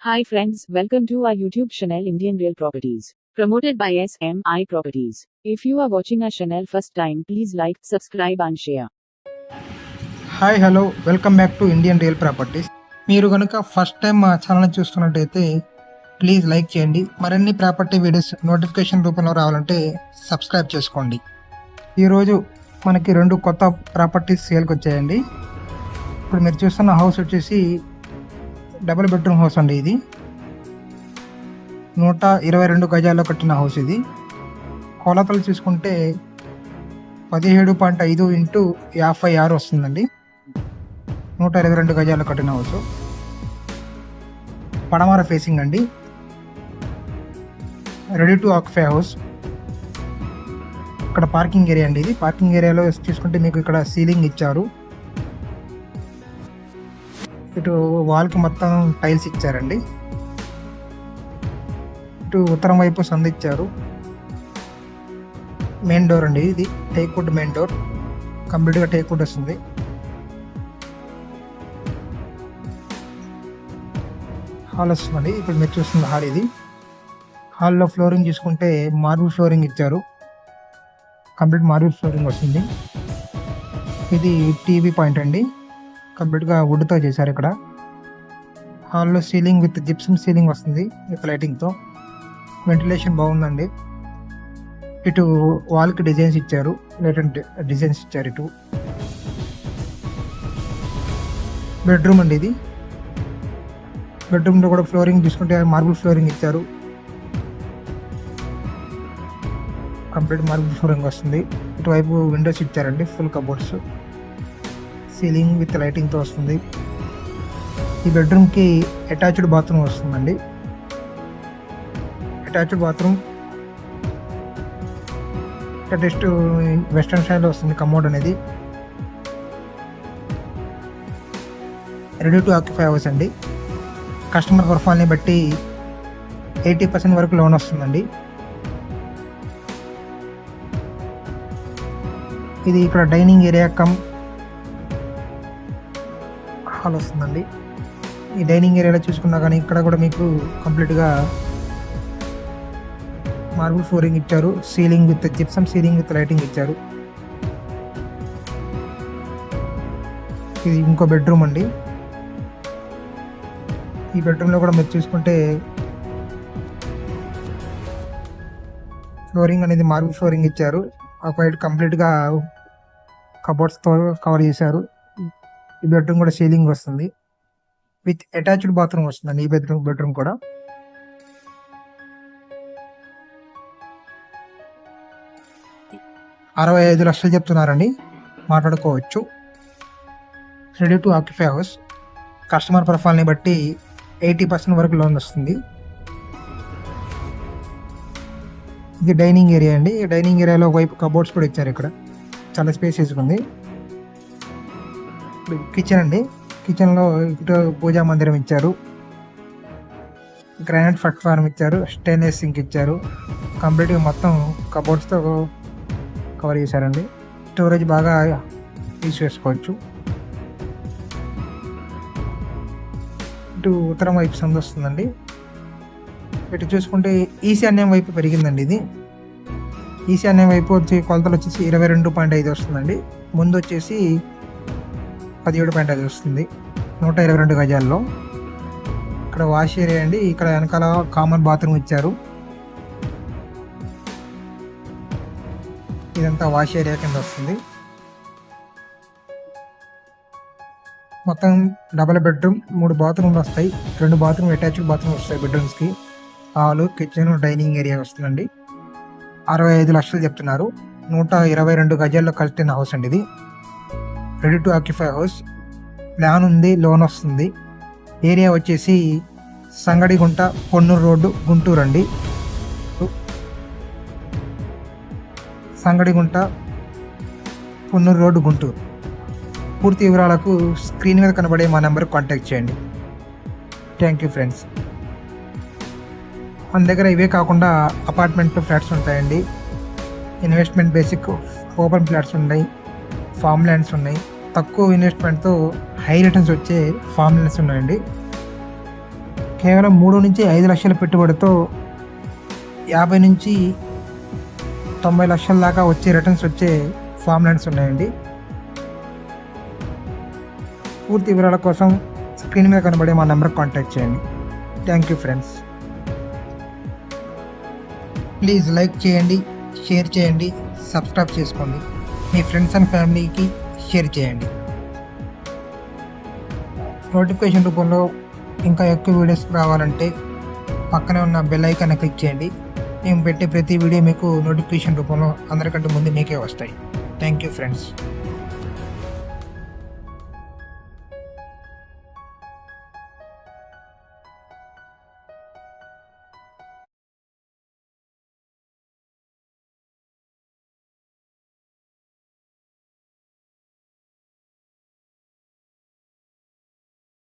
Hi friends, welcome to our YouTube channel Indian Real Properties, promoted by SMI Properties. If you are watching our channel first time, please like, subscribe and share. Hi hello welcome back to Indian real properties. మీరు కనుక first time మా channel చూస్తున్నట్టయితే please like చేయండి. మరిన్ని property videos notification రూపంలో రావాలంటే subscribe చేసుకోండి. ఈరోజు మనకి 2 కొత్త ప్రాపర్టీస్ సేల్కి వచ్చాయండి. ఇప్పుడు మీరు చూస్తున్న హౌస్ వచ్చేసి డబుల్ బెడ్రూమ్ హౌస్ అండి. ఇది 122 గజాల్లో కట్టిన హౌస్. ఇది కొలతలు చూసుకుంటే 17.5 ఇంటూ 56 వస్తుందండి. 122 గజాలు కట్టిన హౌస్. పడమర ఫేసింగ్ అండి. Ready to occupy house. ఇక్కడ పార్కింగ్ ఏరియా అండి. ఇది పార్కింగ్ ఏరియాలో చూసుకుంటే మీకు ఇక్కడ సీలింగ్ ఇచ్చారు. ఇటు వాల్కి మొత్తం టైల్స్ ఇచ్చారండి. ఇటు ఉత్తరం వైపు సందు ఇచ్చారు. మెయిన్ డోర్ అండి. ఇది టేక్వుడ్ మెయిన్ డోర్, కంప్లీట్గా టేక్వుడ్ వస్తుంది. హాల్ వస్తుందండి. ఇప్పుడు మీరు చూస్తున్న హాల్ ఇది. హాల్లో ఫ్లోరింగ్ చూసుకుంటే మార్బుల్ ఫ్లోరింగ్ ఇచ్చారు. కంప్లీట్ మార్బుల్ ఫ్లోరింగ్ వస్తుంది. ఇది టీవీ పాయింట్ అండి. కంప్లీట్గా వుడ్తో చేశారు. ఇక్కడ హాల్లో సీలింగ్ విత్ జిప్సమ్ సీలింగ్ వస్తుంది విత్ లైటింగ్తో. వెంటిలేషన్ బాగుందండి. ఇటు వాల్కి డిజైన్స్ ఇచ్చారు, లేటెంట్ డిజైన్స్ ఇచ్చారు. ఇటు బెడ్రూమ్ అండి. ఇది బెడ్రూమ్లో కూడా ఫ్లోరింగ్ చూసుకుంటే మార్బుల్ ఫ్లోరింగ్ ఇచ్చారు. కంప్లీట్ మార్బుల్ ఫ్లోరింగ్ వస్తుంది. ఇటువైపు విండోస్ ఇచ్చారండి, ఫుల్ కబోర్డ్స్, సీలింగ్ విత్ లైటింగ్తో వస్తుంది. ఈ బెడ్రూమ్కి అటాచ్డ్ బాత్రూమ్ వస్తుందండి. అటాచ్డ్ బాత్రూమ్ టెస్ట్ వెస్ట్రన్ స్టైల్లో వస్తుంది. కమోడ్ అనేది రెడీ టు ఆక్యుపై హౌస్ అండి. కస్టమర్ ప్రొఫైల్ని బట్టి 80% వరకు లోన్ వస్తుందండి. ఇది ఇక్కడ డైనింగ్ ఏరియా కమ్ హాల్ వస్తుందండి. ఈ డైనింగ్ ఏరియాలో చూసుకున్నా కానీ ఇక్కడ కూడా మీకు కంప్లీట్గా మార్బుల్ ఫ్లోరింగ్ ఇచ్చారు. Ceiling with gypsum ceiling with lighting ఇచ్చారు. ఇది ఇంకో బెడ్రూమ్ అండి. ఈ బెడ్రూమ్లో కూడా మీరు చూసుకుంటే ఫ్లోరింగ్ అనేది మార్బుల్ ఫ్లోరింగ్ ఇచ్చారు. ఒక వైట్ కంప్లీట్గా కబోర్డ్స్తో కవర్ చేశారు. ఈ బెడ్రూమ్ కూడా సీలింగ్ వస్తుంది విత్ అటాచ్డ్ బాత్రూమ్ వస్తుందండి. ఈ బెడ్రూమ్ కూడా 65 లక్షలు చెప్తున్నారండి. మాట్లాడుకోవచ్చు. Ready to occupy house. Customer ప్రొఫైల్ని బట్టి 80% వరకు లోన్ వస్తుంది. ఇది డైనింగ్ ఏరియా అండి. ఈ డైనింగ్ ఏరియాలో వైపు కబోర్డ్స్ కూడా ఇచ్చారు. ఇక్కడ చాలా స్పేసెస్ ఉంది. కిచెన్ అండి. కిచెన్లో ఇటు పూజా మందిరం ఇచ్చారు. గ్రానైట్ ప్లాట్ఫామ్ ఇచ్చారు. స్టెయిన్లెస్ సింక్ ఇచ్చారు. కంప్లీట్గా మొత్తం కబోర్డ్స్తో కవర్ చేశారండి. స్టోరేజ్ బాగా యూజ్ చేసుకోవచ్చు. ఇటు ఉత్తరం వైపు సందు వస్తుందండి. ఇటు చూసుకుంటే ఈశాన్యం వైపు పెరిగిందండి. ఇది ఈశాన్యం వైపు వచ్చి కొలతలు వచ్చేసి 22.5 వస్తుందండి. ముందు వచ్చేసి 17.5 వస్తుంది. 122 గజాల్లో. ఇక్కడ వాష్ ఏరియా అండి. ఇక్కడ వెనకాల కామన్ బాత్రూమ్ ఇచ్చారు. ఇదంతా వాష్ ఏరియా కింద వస్తుంది. మొత్తం డబుల్ బెడ్రూమ్, 3 బాత్రూమ్లు వస్తాయి. 2 బాత్రూమ్ అటాచ్డ్ బాత్రూమ్ వస్తాయి బెడ్రూమ్స్కి. హాలు, కిచెన్, డైనింగ్ ఏరియా వస్తుందండి. 65 లక్షలు చెప్తున్నారు. 122 గజాల్లో కట్టిన హౌస్ అండి. ఇది ready to occupy house. Plan ఉంది, లోన్ వస్తుంది. ఏరియా వచ్చేసి సంగడిగుంట, పొన్నూరు రోడ్డు, గుంటూరు అండి. సంగడిగుంట, పొన్నూరు రోడ్డు, గుంటూరు. పూర్తి వివరాలకు స్క్రీన్ మీద కనబడే మా నెంబర్కి కాంటాక్ట్ చేయండి. Thank you friends. మన దగ్గర ఇవే కాకుండా అపార్ట్మెంట్ ఫ్లాట్స్ ఉంటాయండి. ఇన్వెస్ట్మెంట్ బేసిక్ ఓపెన్ ఫ్లాట్స్ ఉన్నాయి. ఫామ్ ల్యాండ్స్ ఉన్నాయి. తక్కువ ఇన్వెస్ట్మెంట్తో హై రిటర్న్స్ వచ్చే ఫామ్ ల్యాండ్స్ ఉన్నాయండి. కేవలం 3 నుంచి 5 లక్షల పెట్టుబడితో 50 నుంచి 90 లక్షల దాకా వచ్చే రిటర్న్స్ వచ్చే ఫామ్ ల్యాండ్స్ ఉన్నాయండి. పూర్తి వివరాల కోసం స్క్రీన్ మీద కనబడే మా నెంబర్కి కాంటాక్ట్ చేయండి. Thank you friends. Please like చేయండి, షేర్ చేయండి, సబ్స్క్రైబ్ చేసుకోండి. మీ ఫ్రెండ్స్ అండ్ ఫ్యామిలీకి షేర్ చేయండి. నోటిఫికేషన్ రూపంలో ఇంకా ఎక్కువ వీడియోస్ రావాలంటే పక్కనే ఉన్న బెల్ ఐకాన్ క్లిక్ చేయండి. మేము పెట్టే ప్రతి వీడియో మీకు నోటిఫికేషన్ రూపంలో అందరికంటే ముందు మీకే వస్తాయి. Thank you friends.